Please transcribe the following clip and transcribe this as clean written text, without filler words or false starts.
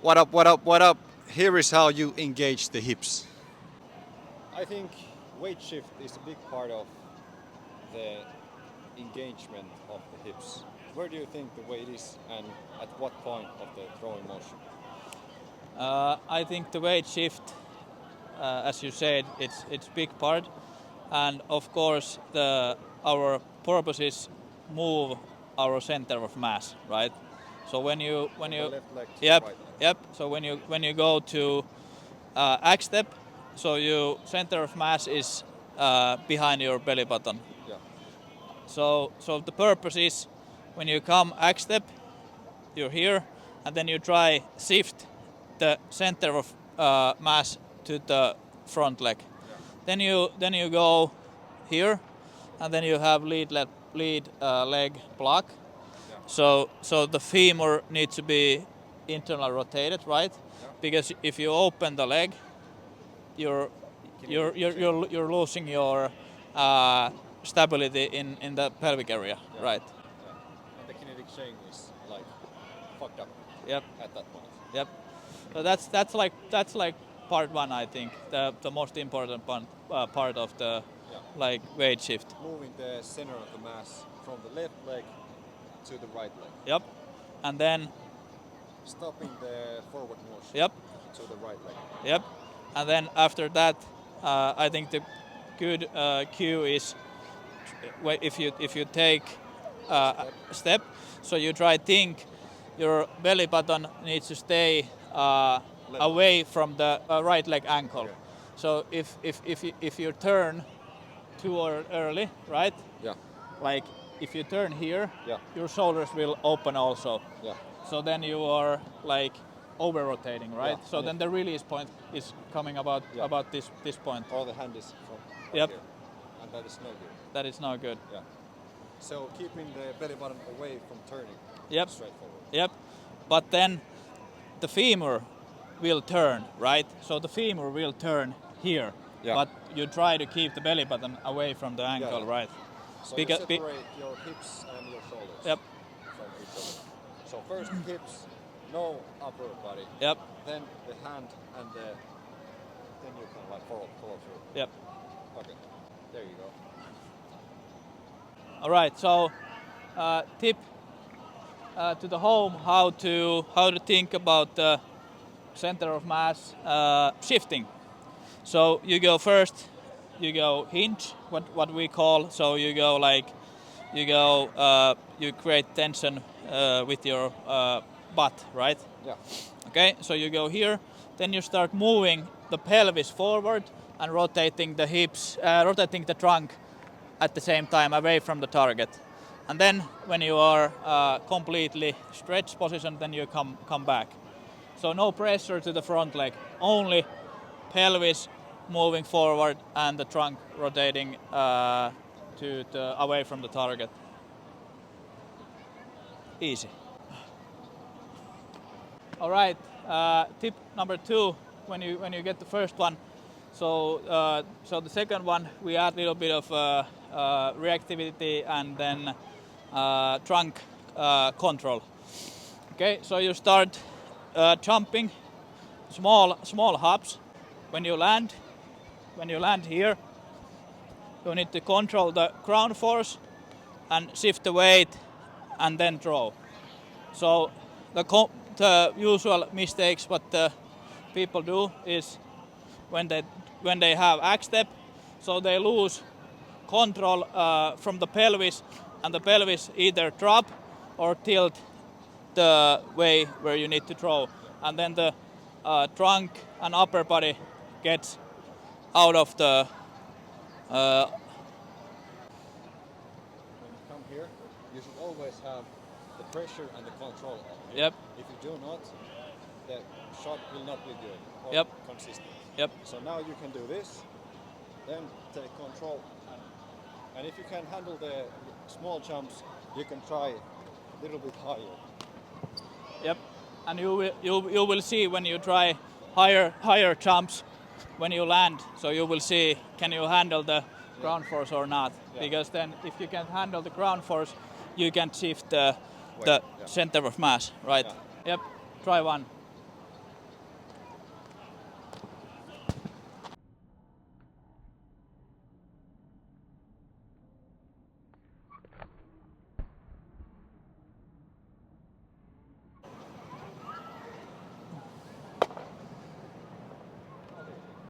What up, what up, what up? Here is how you engage the hips. I think weight shift is a big part of the engagement of the hips. Where do you think the weight is and at what point of the throwing motion? I think the weight shift, as you said, it's big part, and of course our purpose is move our center of mass, right? So when you From the left leg to yep the right leg. yep. So when you go to X step, so your center of mass is behind your belly button. Yeah. So the purpose is when you come X step, you're here, and then you try shift the center of mass to the front leg. Yeah. Then you go here, and then you have lead leg block. Yeah. So the femur needs to be internally rotated, right? Yeah. Because if you open the leg, you're losing your stability in the pelvic area, Yeah. right? Yeah. And the kinetic chain is like fucked up Yep. at that point. Yep. So that's like part one, I think, the most important part of the like weight shift. Moving the center of the mass from the left leg to the right leg. Yep. And then Stopping the forward motion yep. to the right leg. Yep. And then after that, I think the good cue is if you take a step, so you try think your belly button needs to stay away from the right leg ankle. Okay. So if you turn too early, right? Yeah. Like if you turn here, Yeah. your shoulders will open also. Yeah. So then you are like over rotating, right? Yeah. So then the release point is coming about this point. All the hand is from Yep. here. And that is no good. That is not good. Yeah. So keeping the belly button away from turning. Yep. Straight forward. Yep. But then the femur will turn, right? So the femur will turn here. Yeah. But you try to keep the belly button away from the ankle, Yeah. right? So Because- you separate your hips and your shoulders Yep. from each other. So first hips, no upper body. Yep. Then the hand and then you can like follow through. Yep. Okay. There you go. All right. So tip to the home how to think about the center of mass shifting. So you go first. You go hinge, what we call. So you create tension with your butt, right? Yeah. Okay. So you go here. Then you start moving the pelvis forward and rotating the hips, rotating the trunk at the same time away from the target. And then when you are completely stretched position, then you come back. So no pressure to the front leg, only pelvis moving forward and the trunk rotating away from the target. Easy. All right. Tip number 2, when you get the first one. So the second one, we add a little bit of reactivity and then trunk control. Okay, so you start jumping small hops. When you land here, you need to control the ground force and shift the weight and then throw. So the usual mistakes what people do is when they have X step, so they lose control from the pelvis, and the pelvis either drop or tilt the way where you need to throw, and then the trunk and upper body gets out of the. When you come here, you should always have the pressure and the control on. Yep. If you do not, the shot will not be good or Yep. consistent. Yep. So now you can do this, then take control, and if you can handle the small jumps, you can try a little bit higher. Yep. And you will see when you try higher jumps when you land. So you will see can you handle the ground force or not. Yeah. Because then if you can handle the ground force, you can shift the Yeah. center of mass, right? Yeah. Yep. Try one.